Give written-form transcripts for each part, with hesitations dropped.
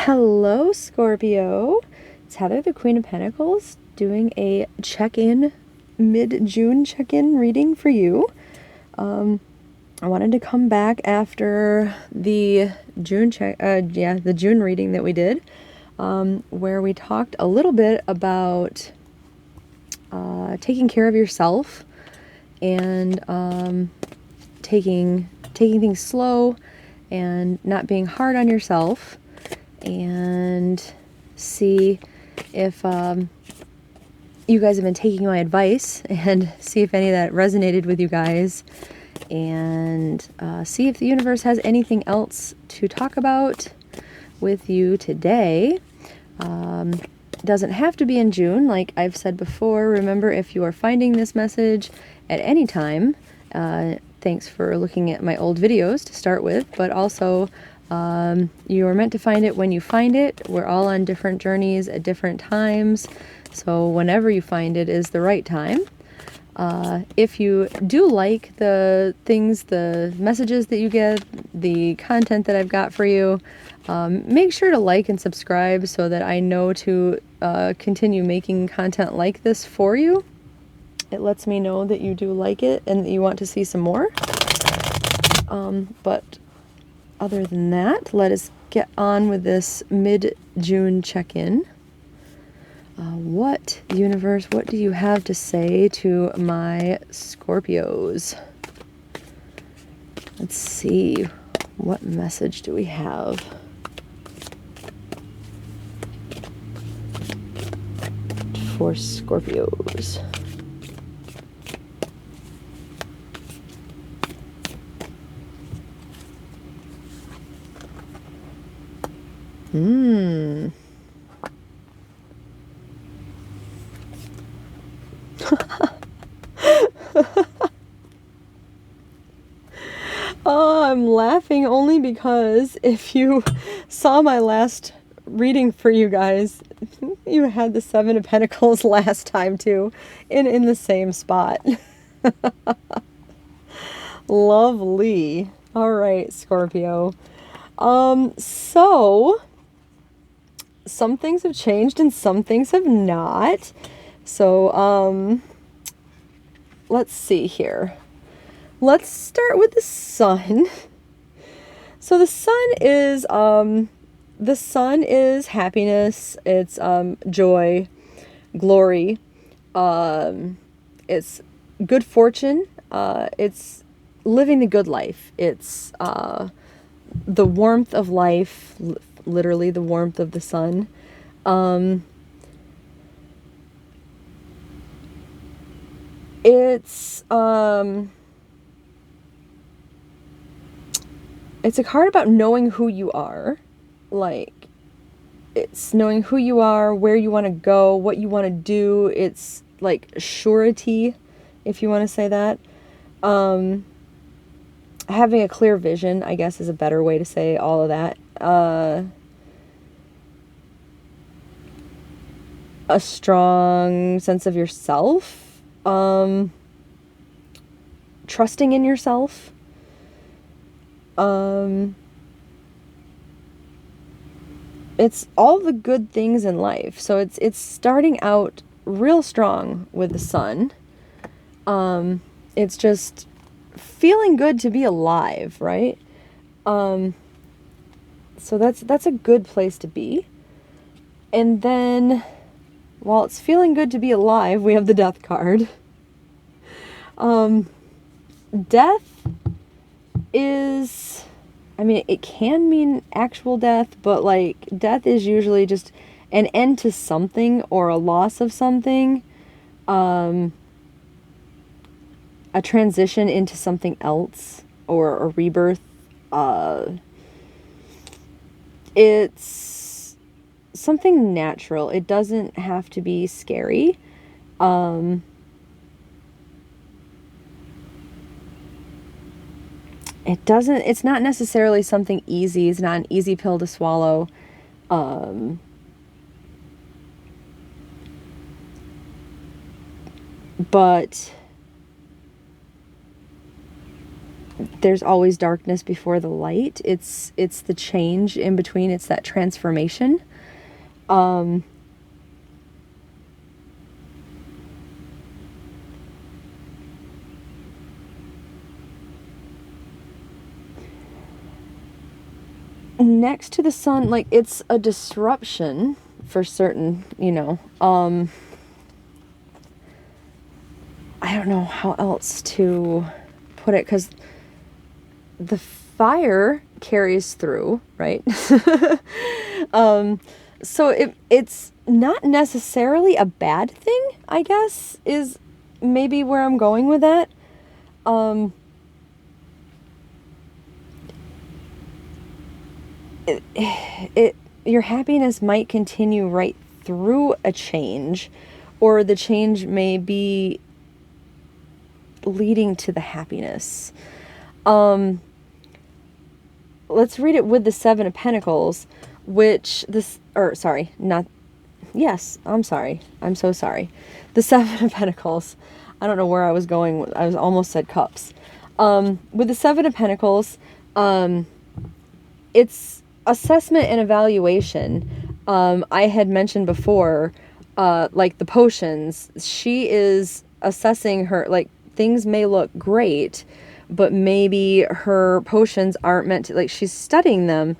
Hello, Scorpio. It's Heather, the Queen of Pentacles, doing a check-in, mid-June check-in reading for you. I wanted to come back after the June the June reading that we did, where we talked a little bit about taking care of yourself and taking things slow and not being hard on yourself, and see if you guys have been taking my advice and see if any of that resonated with you guys, and see if the universe has anything else to talk about with you today. Doesn't have to be in June, like I've said before. Remember, if you are finding this message at any time, thanks for looking at my old videos to start with, but also you are meant to find it when you find it. We're all on different journeys at different times, so whenever you find it is the right time. If you do like the things, the messages that you get, the content that I've got for you, make sure to like and subscribe so that I know to continue making content like this for you. It lets me know that you do like it and that you want to see some more. But other than that, let us get on with this mid-June check-in. What, universe, what do you have to say to my Scorpios? Let's see. What message do we have? For Scorpios. Oh, I'm laughing only because if you saw my last reading for you guys, you had the Seven of Pentacles last time too, in the same spot. Lovely. All right, Scorpio. So some things have changed and some things have not. So, let's see here. Let's start with the sun. So the sun is happiness. It's joy, glory. It's good fortune. It's living the good life. It's the warmth of life, literally the warmth of the sun. It's a card about knowing who you are. Like, it's knowing who you are, where you want to go, what you want to do. It's like surety, if you want to say that. Having a clear vision, I guess, is a better way to say all of that. A strong sense of yourself. Trusting in yourself. It's all the good things in life. So it's starting out real strong with the sun. It's just feeling good to be alive, right? So that's a good place to be. And then, while it's feeling good to be alive, we have the Death card. Death is, I mean, it can mean actual death, but like death is usually just an end to something or a loss of something, a transition into something else, or a rebirth. It's something natural. It doesn't have to be scary. It's not necessarily something easy. It's not an easy pill to swallow. But there's always darkness before the light. It's the change in between. It's that transformation. Next to the sun, like, it's a disruption for certain, you know. I don't know how else to put it, because the fire carries through, right? So it's not necessarily a bad thing, I guess, is maybe where I'm going with that. Your happiness might continue right through a change, or the change may be leading to the happiness. Let's read it with the Seven of Pentacles, which this, or sorry, not, yes, I'm sorry. I'm so sorry. The Seven of Pentacles. I don't know where I was going. I was almost said cups. With the Seven of Pentacles, it's assessment and evaluation. I had mentioned before, like the potions, she is assessing her, like, things may look great, but maybe her potions aren't meant to, like, she's studying them.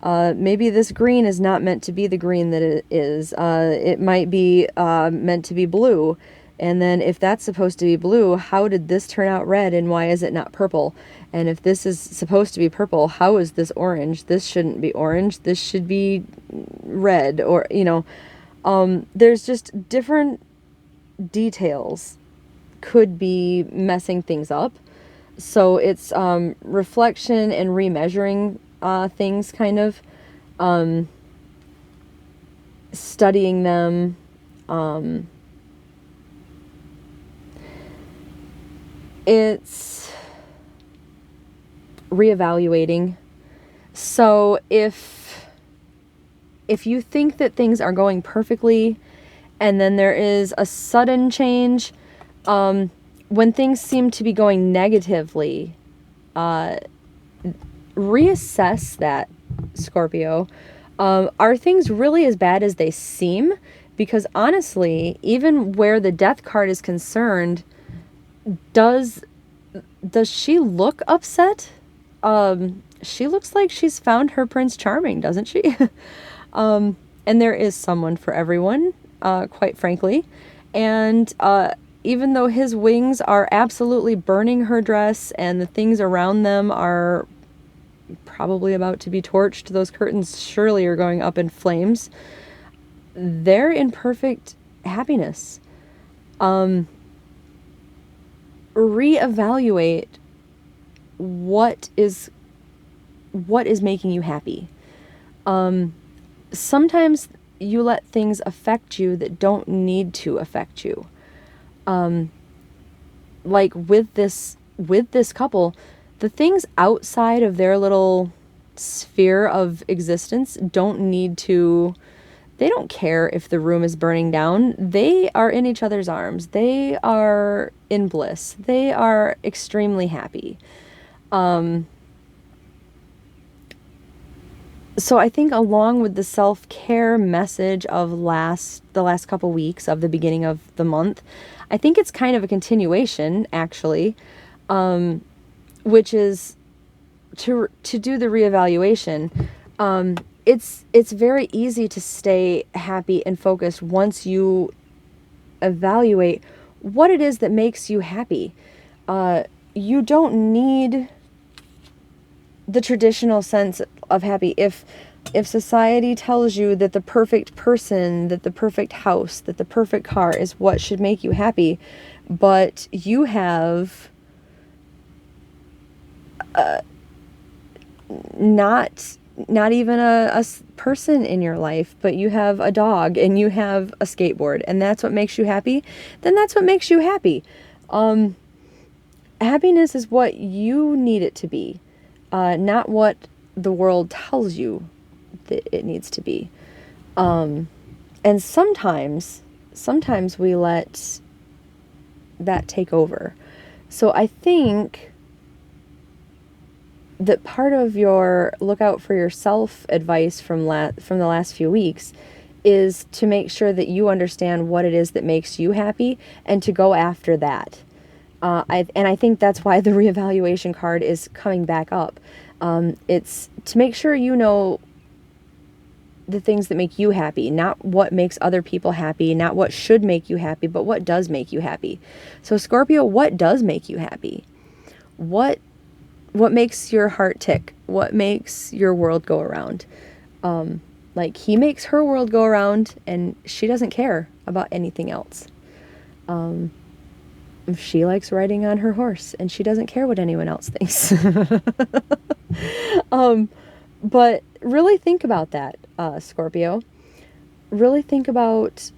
Maybe this green is not meant to be the green that it is. It might be meant to be blue. And then if that's supposed to be blue, how did this turn out red, and why is it not purple? And if this is supposed to be purple, how is this orange? This shouldn't be orange. This should be red, or, you know, there's just different details could be messing things up. So it's reflection and remeasuring things, kind of studying them. It's reevaluating. So if you think that things are going perfectly, and then there is a sudden change, when things seem to be going negatively, reassess that, Scorpio. Are things really as bad as they seem? Because honestly, even where the Death card is concerned, does she look upset? She looks like she's found her Prince Charming, doesn't she? And there is someone for everyone, quite frankly. And even though his wings are absolutely burning her dress, and the things around them are probably about to be torched, those curtains surely are going up in flames, they're in perfect happiness. Reevaluate what is making you happy. Sometimes you let things affect you that don't need to affect you. Like with this couple, the things outside of their little sphere of existence don't need to, they don't care if the room is burning down. They are in each other's arms. They are in bliss. They are extremely happy. So I think, along with the self-care message of the last couple weeks of the beginning of the month, I think it's kind of a continuation, actually, which is to do the reevaluation. It's very easy to stay happy and focused once you evaluate what it is that makes you happy. You don't need the traditional sense of happy. If society tells you that the perfect person, that the perfect house, that the perfect car is what should make you happy, but you have not even a person in your life, but you have a dog and you have a skateboard, and that's what makes you happy, then that's what makes you happy. Happiness is what you need it to be, not what the world tells you that it needs to be. And sometimes we let that take over. So I think that part of your look out for yourself advice from the last few weeks is to make sure that you understand what it is that makes you happy and to go after that. I think that's why the reevaluation card is coming back up. It's to make sure you know the things that make you happy, not what makes other people happy, not what should make you happy, but what does make you happy. So Scorpio, what does make you happy? What makes your heart tick? What makes your world go around? Like he makes her world go around and she doesn't care about anything else. She likes riding on her horse and she doesn't care what anyone else thinks. But really think about that, Scorpio. Really think about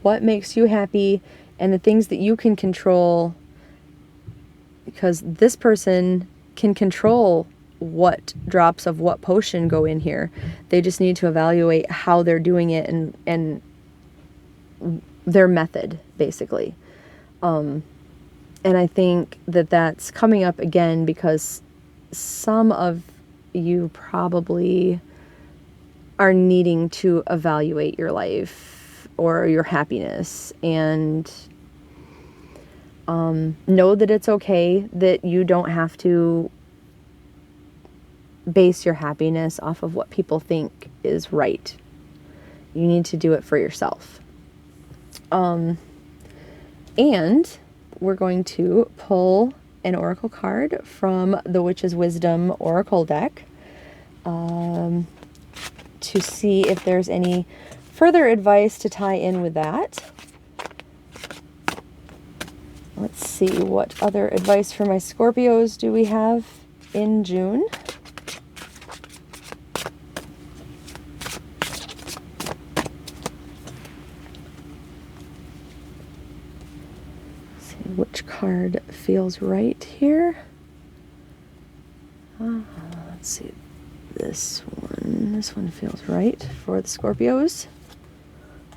what makes you happy and the things that you can control, because this person can control what drops of what potion go in here. They just need to evaluate how they're doing it and their method, basically. And I think that that's coming up again because some of you probably are needing to evaluate your life or your happiness, and know that it's okay that you don't have to base your happiness off of what people think is right. You need to do it for yourself. And we're going to pull an oracle card from the Witch's Wisdom Oracle deck to see if there's any further advice to tie in with that. Let's see, what other advice for my Scorpios do we have in June? Which card feels right here? Let's see. This one feels right for the Scorpios.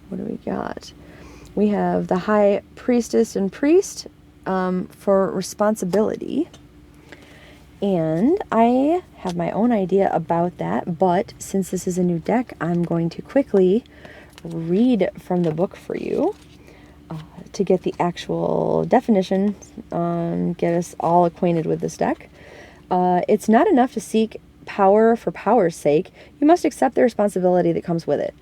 What do we got? We have the High Priestess and Priest for responsibility. And I have my own idea about that, but since this is a new deck, I'm going to quickly read from the book for you. To get the actual definition, get us all acquainted with this deck. It's not enough to seek power for power's sake. You must accept the responsibility that comes with it.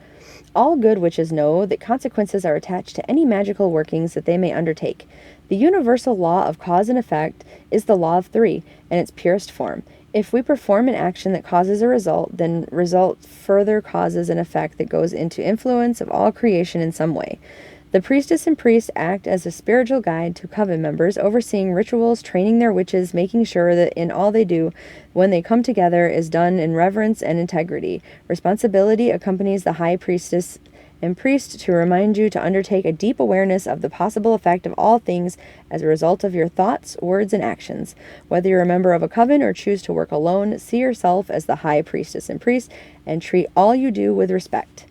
All good witches know that consequences are attached to any magical workings that they may undertake. The universal law of cause and effect is the law of three in its purest form. If we perform an action that causes a result, then result further causes an effect that goes into influence of all creation in some way. The priestess and priest act as a spiritual guide to coven members, overseeing rituals, training their witches, making sure that in all they do, when they come together, is done in reverence and integrity. Responsibility accompanies the high priestess and priest to remind you to undertake a deep awareness of the possible effect of all things as a result of your thoughts, words, and actions. Whether you're a member of a coven or choose to work alone, see yourself as the high priestess and priest and treat all you do with respect.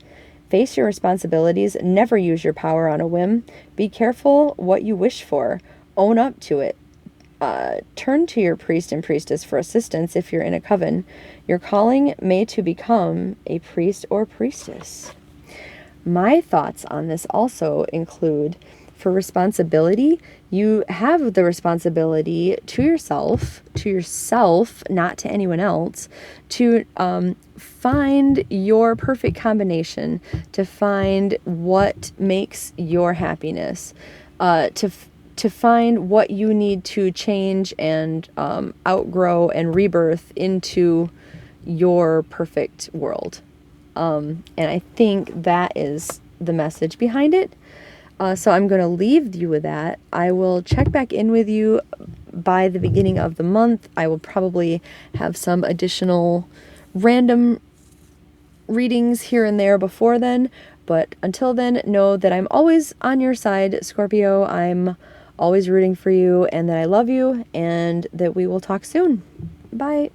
Face your responsibilities. Never use your power on a whim. Be careful what you wish for. Own up to it. Turn to your priest and priestess for assistance if you're in a coven. Your calling may to become a priest or priestess. My thoughts on this also include, for responsibility, you have the responsibility to yourself, not to anyone else, to find your perfect combination, to find what makes your happiness, to find what you need to change and outgrow and rebirth into your perfect world. And I think that is the message behind it. So I'm going to leave you with that. I will check back in with you by the beginning of the month. I will probably have some additional random readings here and there before then. But until then, know that I'm always on your side, Scorpio. I'm always rooting for you and that I love you and that we will talk soon. Bye.